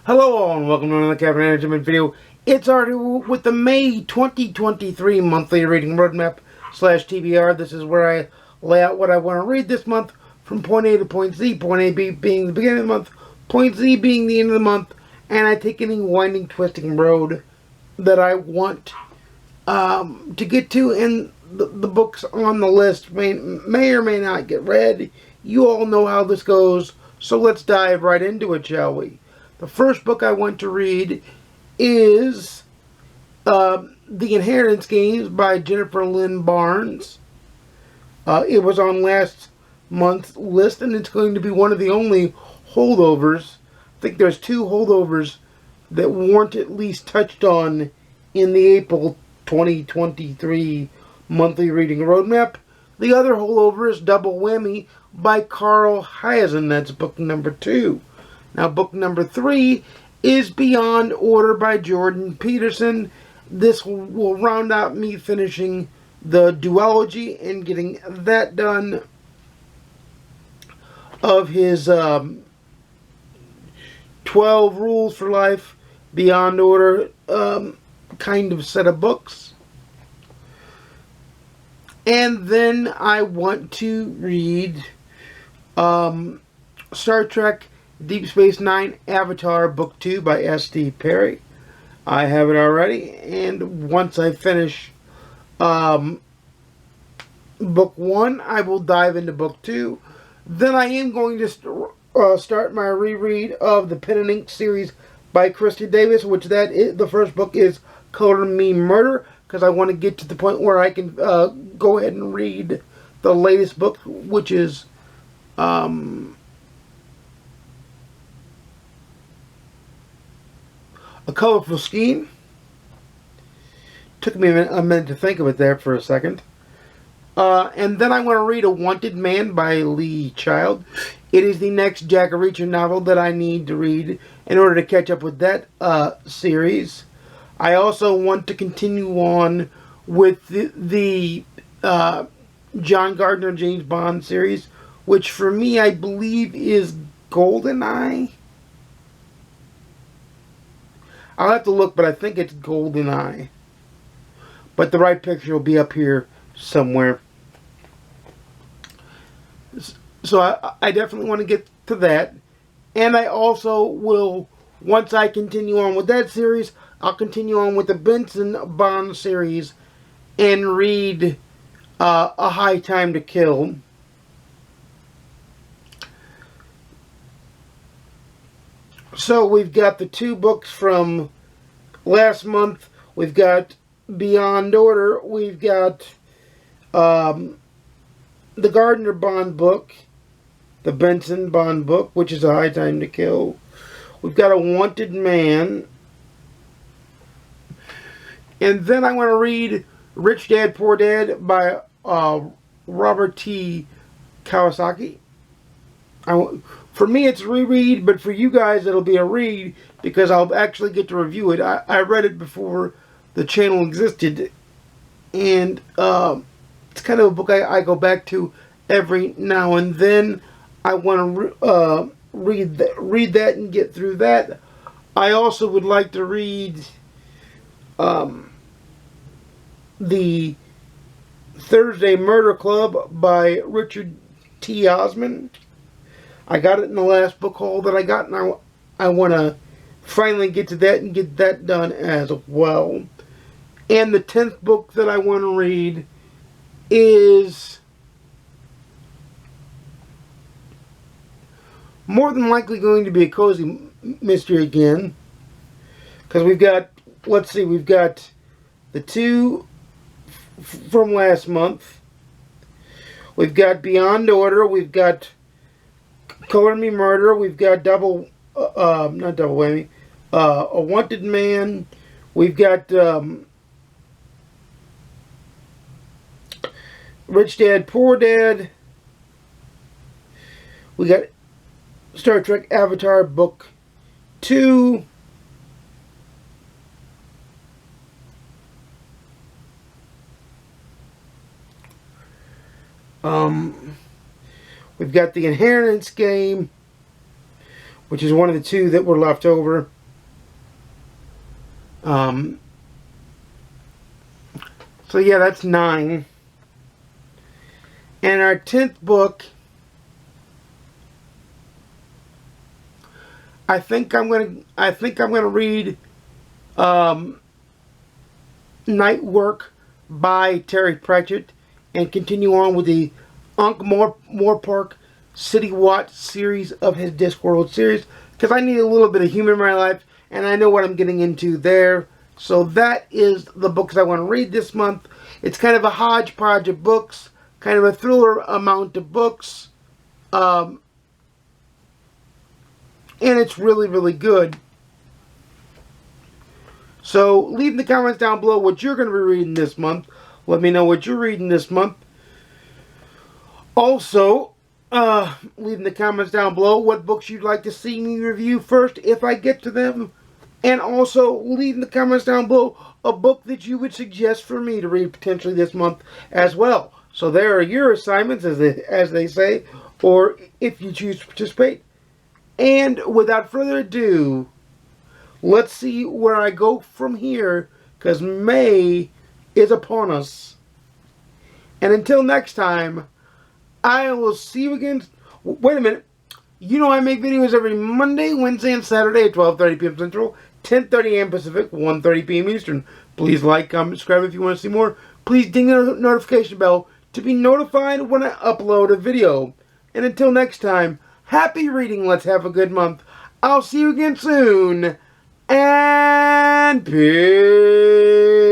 Hello all and welcome to another Cabinet Management video. It's already with the May 2023 monthly reading roadmap / TBR. This is where I lay out what I want to read this month from point A to point Z. Point A being the beginning of the month, point Z being the end of the month, and I take any winding, twisting road that I want to get to, and the books on the list may or may not get read. You all know how this goes, so let's dive right into it, shall we? The first book I want to read is The Inheritance Games by Jennifer Lynn Barnes. It was on last month's list, and it's going to be one of the only holdovers. I think there's two holdovers that weren't at least touched on in the April 2023 monthly reading roadmap. The other holdover is Double Whammy by Carl Hiaasen. That's book number 2. Now, book number 3 is Beyond Order by Jordan Peterson. This will round out me finishing the duology and getting that done of his 12 Rules for Life Beyond Order kind of set of books. And then I want to read Star Trek Deep Space Nine Avatar Book 2 by S.D. Perry. I have it already, and once I finish Book 1, I will dive into Book 2. Then I am going to start my reread of the Pen and Ink series by Christy Davis, which the first book is Color Me Murder, because I want to get to the point where I can go ahead and read the latest book, which is A Colorful Scheme. Took me a minute to think of it there for a second. And then I want to read A Wanted Man by Lee Child. It is the next Jack Reacher novel that I need to read in order to catch up with that series. I also want to continue on with the John Gardner James Bond series, which for me I believe is GoldenEye. I'll have to look, but I think it's GoldenEye. But the right picture will be up here somewhere. So I definitely want to get to that. And I also will, once I continue on with that series, I'll continue on with the Benson Bond series and read A High Time to Kill. So we've got the two books from last month. We've got Beyond Order. We've got the Gardner Bond book, the Benson Bond book, which is A High Time to Kill. We've got A Wanted Man. And then I want to read Rich Dad, Poor Dad by Robert T. Kiyosaki. For me, it's reread, but for you guys, it'll be a read because I'll actually get to review it. I read it before the channel existed, and it's kind of a book I go back to every now and then. I want to read that and get through that. I also would like to read the Thursday Murder Club by Richard T. Osman. I got it in the last book haul that I got, and I want to finally get to that and get that done as well. And the 10th book that I want to read is more than likely going to be a cozy mystery again. Because we've got, let's see, we've got the two from last month. We've got Beyond Order. We've got Color Me Murder. We've got not Double Whammy, A Wanted Man. We've got Rich Dad, Poor Dad. We got Star Trek Avatar Book 2. We've got The Inheritance Game, which is one of the two that were left over. So yeah, that's 9. And our 10th book, I think I'm gonna read Night Work by Terry Pratchett and continue on with the Moore-Park City Watch series of his Discworld series, because I need a little bit of humor in my life and I know what I'm getting into there. So that is the books I want to read this month. It's kind of a hodgepodge of books, kind of a thriller amount of books, and it's really, really good. So leave in the comments down below what you're going to be reading this month. Let me know what you're reading this month. Also, leave in the comments down below what books you'd like to see me review first if I get to them. And also, leave in the comments down below a book that you would suggest for me to read potentially this month as well. So there are your assignments, as they say, or if you choose to participate. And without further ado, let's see where I go from here, because May is upon us. And until next time, I will see you again. Wait a minute. You know I make videos every Monday, Wednesday, and Saturday at 12:30 p.m. Central, 10:30 a.m. Pacific, 1:30 p.m. Eastern. Please like, comment, subscribe if you want to see more. Please ding the notification bell to be notified when I upload a video. And until next time, happy reading. Let's have a good month. I'll see you again soon. And peace.